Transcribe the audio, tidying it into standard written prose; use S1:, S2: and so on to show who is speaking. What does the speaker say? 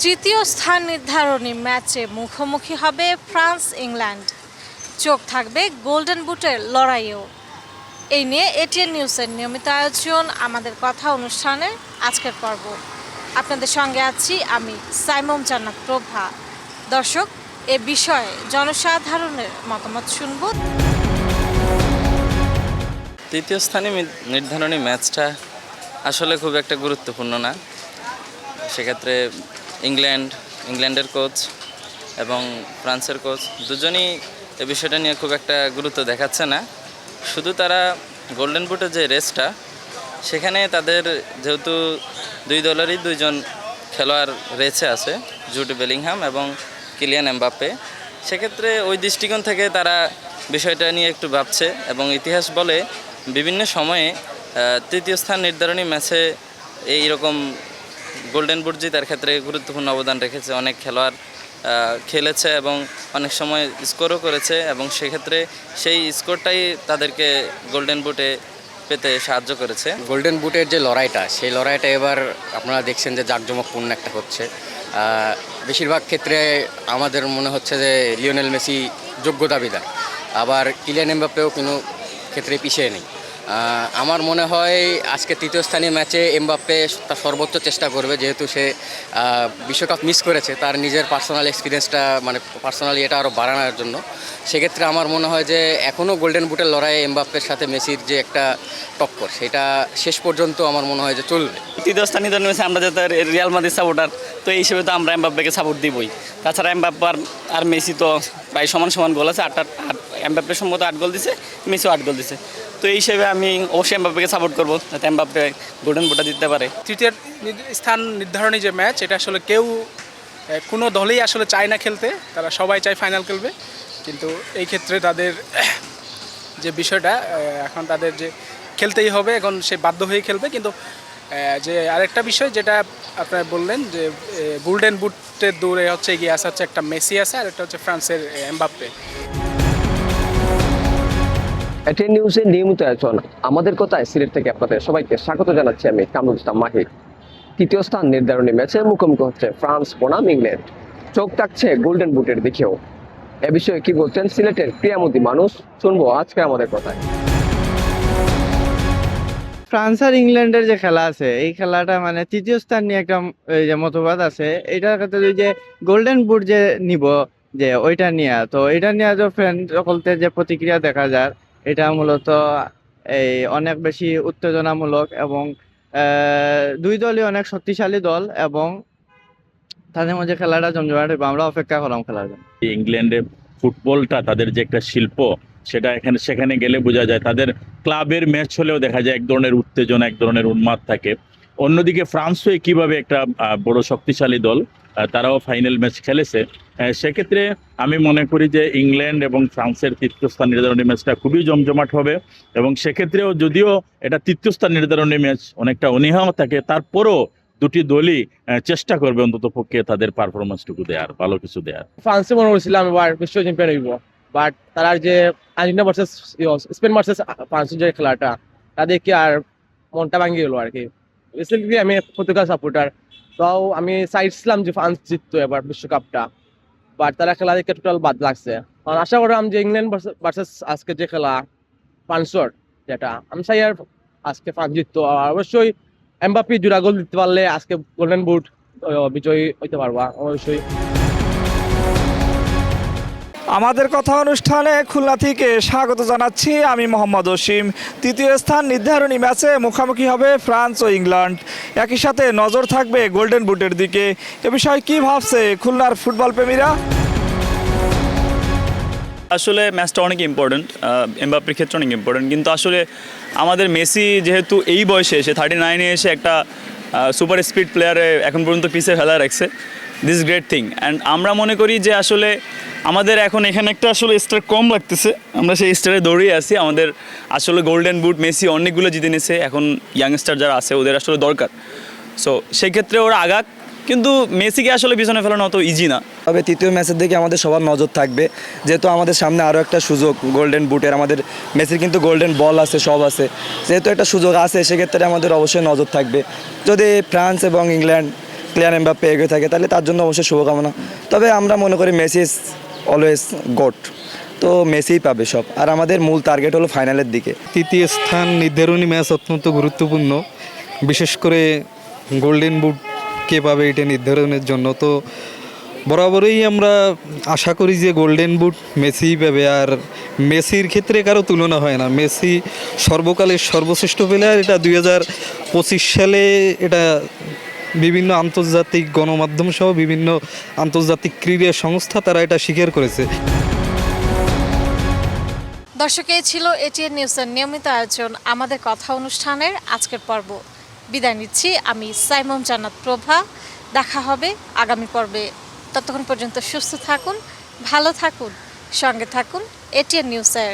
S1: তৃতীয় স্থান নির্ধারণী ম্যাচে মুখোমুখি হবে ফ্রান্স ইংল্যান্ড। চোখ থাকবে গোল্ডেন বুটের লড়াইয়েও। এই নিয়ে এটিএন নিউজের নিয়মিত আয়োজন আমাদের কথা অনুষ্ঠানের আজকের পর্ব। আপনাদের সঙ্গে আছি আমি সাইমম জান্নাত প্রভা। দর্শক, এ বিষয়ে জনসাধারণের মতামত শুনব।
S2: তৃতীয় স্থানে নির্ধারণী ম্যাচটা আসলে খুব একটা গুরুত্বপূর্ণ না। সেক্ষেত্রে ইংল্যান্ডের কোচ এবং ফ্রান্সের কোচ দুজনই এই বিষয়টা নিয়ে খুব একটা গুরুত্ব দেখাচ্ছে না। শুধু তারা গোল্ডেন বুটের যে রেসটা, সেখানে তাদের যেহেতু দুই দলেরই দুইজন খেলোয়াড় রেসে আছে, জুড বেলিংহাম এবং কিলিয়ান এমবাপ্পে, সেক্ষেত্রে ওই দৃষ্টিকোণ থেকে তারা বিষয়টা নিয়ে একটু ভাবছে। এবং ইতিহাস বলে বিভিন্ন সময়ে তৃতীয় স্থান নির্ধারণী ম্যাচে এইরকম গোল্ডেন বুট জিতার ক্ষেত্রে গুরুত্বপূর্ণ অবদান রেখেছে। অনেক খেলোয়াড় খেলেছে এবং অনেক সময় স্কোরও করেছে, এবং সেক্ষেত্রে সেই স্কোরটাই তাদেরকে গোল্ডেন বুটে পেতে সাহায্য করেছে।
S3: গোল্ডেন বুটের যে লড়াইটা, সেই লড়াইটা এবার আপনারা দেখছেন যে জাঁকজমকপূর্ণ একটা হচ্ছে। বেশিরভাগ ক্ষেত্রে আমাদের মনে হচ্ছে যে লিওনেল মেসি যোগ্য দাবিদার, আবার কিলিয়ান এমবাপ্পেও কোনো ক্ষেত্রে পিছিয়ে নেই। আমার মনে হয় আজকে তৃতীয় স্থানীয় ম্যাচে এমবাপ্পে তার সর্বোচ্চ চেষ্টা করবে, যেহেতু সে বিশ্বকাপ মিস করেছে, তার নিজের পার্সোনাল এক্সপিরিয়েন্সটা পার্সোনালি এটা আরও বাড়ানোর জন্য। সেক্ষেত্রে আমার মনে হয় যে এখনও গোল্ডেন বুটের লড়াইয়ে এমবাপ্পের সাথে মেসির যে একটা টক্কর, সেটা শেষ পর্যন্ত আমার মনে হয় যে চলবে।
S4: তৃতীয় স্থানীয় দল ম্যাচে আমরা যাতে রিয়াল মাদ্রিদ সাপোর্টার, তো এই হিসেবে তো আমরা এমবাপ্পেকে সাপোর্ট দিবই। তাছাড়া এমবাপ্পে আর মেসি তো প্রায় সমান গোল আছে, 8 এমবাপ্পে সম্ভবত 8 গোল দিছে, মেসিও 8 গোল দিছে। তো এই হিসেবে আমি অবশ্যই এমবাপ্পেকে সাপোর্ট করবো, যাতে এমবাপ্পে গোল্ডেন বুটটা জিততে পারে।
S5: তৃতীয় স্থান নির্ধারণী যে ম্যাচ, এটা আসলে কোনো দলেই আসলে চায় না খেলতে, তারা সবাই চায় ফাইনাল খেলবে। কিন্তু এই ক্ষেত্রে তাদের যে বিষয়টা, এখন তাদের যে খেলতেই হবে, এখন সে বাধ্য হয়ে খেলবে। কিন্তু যে আরেকটা বিষয় যেটা আপনারা বললেন, যে গোল্ডেন বুটের দৌড়ে এগিয়ে আসা হচ্ছে একটা মেসি আছে, আর একটা হচ্ছে ফ্রান্সের এমবাপ্পে।
S6: এটিএন নিউজের নিয়মিত আয়োজন আমাদের কথায় সিলেট থেকে আপনাদের সবাইকে স্বাগত জানাচ্ছি আমি কামরুল ইসলাম মাহির। তৃতীয় স্থান নির্ধারণী ম্যাচে মুখোমুখি হচ্ছে ফ্রান্স বনাম ইংল্যান্ড। চোখ থাকছে গোল্ডেন বুটের দিকেও। এ বিষয়ে কি বলছেন সিলেটের ক্রীড়ামন্ত্রী মানুষ, শুনবো আজকে আমাদের কথায়।
S7: ফ্রান্স আর ইংল্যান্ডের যে খেলা আছে, এই খেলাটা মানে তৃতীয় স্থান নিয়ে একটা যে মতবাদ আছে, এটার ক্ষেত্রে যে গোল্ডেন বুট যে নিব, যে ওইটা নিয়ে, তো এটা নিয়ে যে ফ্রেন্ড সকলতে যে প্রতিক্রিয়া দেখা যায়, এটা মূলত এই অনেক বেশি উত্তেজনামূলক, এবং দুই দলই অনেক শক্তিশালী দল, এবং তাদের মধ্যে খেলাটা জমজমাট হবে। আমরা অপেক্ষা করলাম খেলার জন্য।
S8: ইংল্যান্ডের ফুটবলটা তাদের যে একটা শিল্প, সেটা সেখানে গেলে বোঝা যায়। তাদের ক্লাবের ম্যাচ হলেও দেখা যায় এক ধরনের উত্তেজনা, এক ধরনের উন্মাদ থাকে। অন্যদিকে ফ্রান্সও কিভাবে একটা বড় শক্তিশালী দল, তারাও ফাইনাল ম্যাচ খেলেছে। সেক্ষেত্রে আমি মনে করি যে ইংল্যান্ড এবং ফ্রান্সের তৃতীয় স্থান নির্ধারণী ম্যাচটা খুবই জমজমাট হবে। এবং সেক্ষেত্রেও যদিও এটা তৃতীয় স্থান নির্ধারণী ম্যাচ, অনেকটা অনীহাও থাকে, তারপরও দুটি দলই চেষ্টা করবে অন্তত পক্ষে তাদের পারফরমেন্সটুকু দেওয়ার, ভালো কিছু দেওয়ার।
S9: ফ্রান্সে মনে করছিলাম এবার বিশ্ব চ্যাম্পিয়ন হইব, বাট তারা যে আর্জেন্টিনা ভার্সেস স্পেন ভার্সেস ফ্রান্সের যে খেলাটা, তাদের কি আর মনটা ভাঙি গেল আর কি। রিসেন্টলি আমি পর্তুগাল সাপোর্টার, তাও আমি চাইছিলাম যে ফ্রান্স জিততো এবার বিশ্বকাপটা, বাট তারা খেলা দেখে টোটাল বাদ লাগছে। কারণ আশা করলাম যে ইংল্যান্ড ভার্সেস আজকে যে খেলা ফ্রান্সর, যেটা আমি চাই আর আজকে ফ্রান্স জিততো। আর অবশ্যই এমবাপ্পে জোড়া গোল দিতে পারলে আজকে গোল্ডেন বুট বিজয়ী হইতে পারবা অবশ্যই।
S10: আমাদের কথা অনুষ্ঠানে খুলনা থেকে স্বাগত জানাচ্ছি আমি মোহাম্মদ অসীম। তৃতীয় স্থান নির্ধারণী ম্যাচে মুখোমুখি হবে ফ্রান্স ও ইংল্যান্ড। একই সাথে নজর থাকবে গোল্ডেন বুটের দিকে। এ বিষয়ে কি ভাবছে খুলনার ফুটবল প্রেমীরা?
S4: আসলে ম্যাচটা অনেক ইম্পর্টেন্ট, এমবাপ্পের ক্ষেত্রে অনেক ইম্পর্টেন্ট। কিন্তু আসলে আমাদের মেসি যেহেতু এই বয়সে এসে 39-এ এসে একটা সুপার স্পিড প্লেয়ারে এখন পর্যন্ত পিছিয়ে ফেলা রাখছে, দিস গ্রেট থিং। অ্যান্ড আমরা মনে করি যে আসলে আমাদের এখন এখানে একটা আসলে স্টার কম লাগতেছে, আমরা সেই স্টারে দৌড়িয়ে আসি। আমাদের আসলে গোল্ডেন বুট মেসি অনেকগুলো জিতে নিয়েছে, এখন ইয়াংস্টার যারা আছে ওদের আসলে দরকার। সো সেই ক্ষেত্রে ওরা আগাক, কিন্তু মেসিকে আসলে পিছনে ফেলানো অত ইজি না।
S11: তবে তৃতীয় ম্যাচের দিকে আমাদের সবার নজর থাকবে, যেহেতু আমাদের সামনে আরও একটা সুযোগ গোল্ডেন বুটের। আমাদের মেসির কিন্তু গোল্ডেন বল আছে, সব আছে, যেহেতু একটা সুযোগ আছে, সেক্ষেত্রে আমাদের অবশ্যই নজর থাকবে। যদি ফ্রান্স এবং ইংল্যান্ড ক্লিয়ান এমবাপ্পে এগিয়ে থাকে তাহলে তার জন্য অবশ্যই শুভকামনা। তবে আমরা মনে করি মেসি ইজ অলওয়েজ গোট, তো মেসিই পাবে সব। আর আমাদের মূল টার্গেট হলো ফাইনালের দিকে।
S12: তৃতীয় স্থান নির্ধারণী ম্যাচ অত্যন্ত গুরুত্বপূর্ণ, বিশেষ করে গোল্ডেন বুট কে পাবে এটা নির্ধারণের জন্য। তো বরাবরই আমরা আশা করি যে গোল্ডেন বুট মেসিই পাবে। আর মেসির ক্ষেত্রে কারো তুলনা হয় না, মেসি সর্বকালের সর্বশ্রেষ্ঠ প্লেয়ার। এটা 2025 সালে এটা বিভিন্ন আন্তর্জাতিক গণমাধ্যম সহ বিভিন্ন আন্তর্জাতিক ক্রীড়া সংস্থা তারা এটা স্বীকার করেছে।
S1: দর্শক, এই ছিল এটিএন নিউজের নিয়মিত আয়োজন আমাদের কথা অনুষ্ঠানের আজকের পর্ব। বিদায় নিচ্ছি আমি সাইমন জান্নাত প্রভা। দেখা হবে আগামী পর্বে। ততক্ষণ পর্যন্ত সুস্থ থাকুন, ভালো থাকুন, সঙ্গে থাকুন এটিএন নিউজের।